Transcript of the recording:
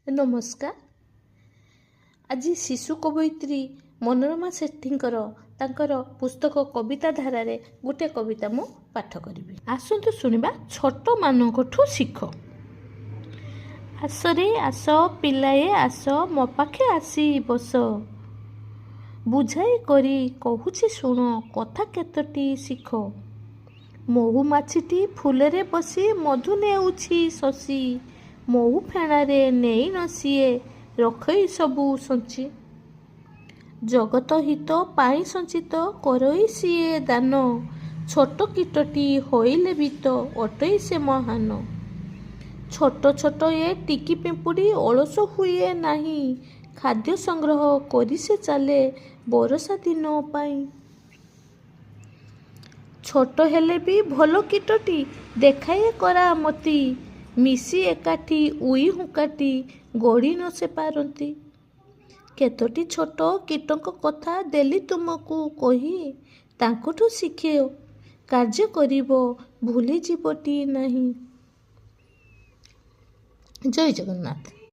नमस्कार। आज शिशु कवयित्री मनोरमा सेठींकर तांकर पुस्तक कविता धारा गोटे कविता मु पाठ करी। आसतु शुणा छोट मानू शिख। आसरे आस पिलाए आस मो पाखे आसी बस बुझाई करी कहूची शुण कथा केतोटी शिख। महू माछीटी फुलरे बसी मधु नेउछि शशी महू फेणारे नेई नसीए रखई सबू संची जगत हित पाई संचित करई सीए दान छोट कीटटी होइले भी तो अटई से महान छोट छोट ये टिकी पिंपुड़ी अलस हुए नाही खाद्य संग्रह करी से चले बरसा दिन पाई छोट हेले भी भलो कीटटी देखाए करामती मिसी एकाठी उई हुकाटी गढ़ी न से पारती केतोटी छोट कीटक कथा देली तुमको कही तांकुठु शिखियो कार्य करिबो भूली जीवटी नहीं। जय जगन्नाथ।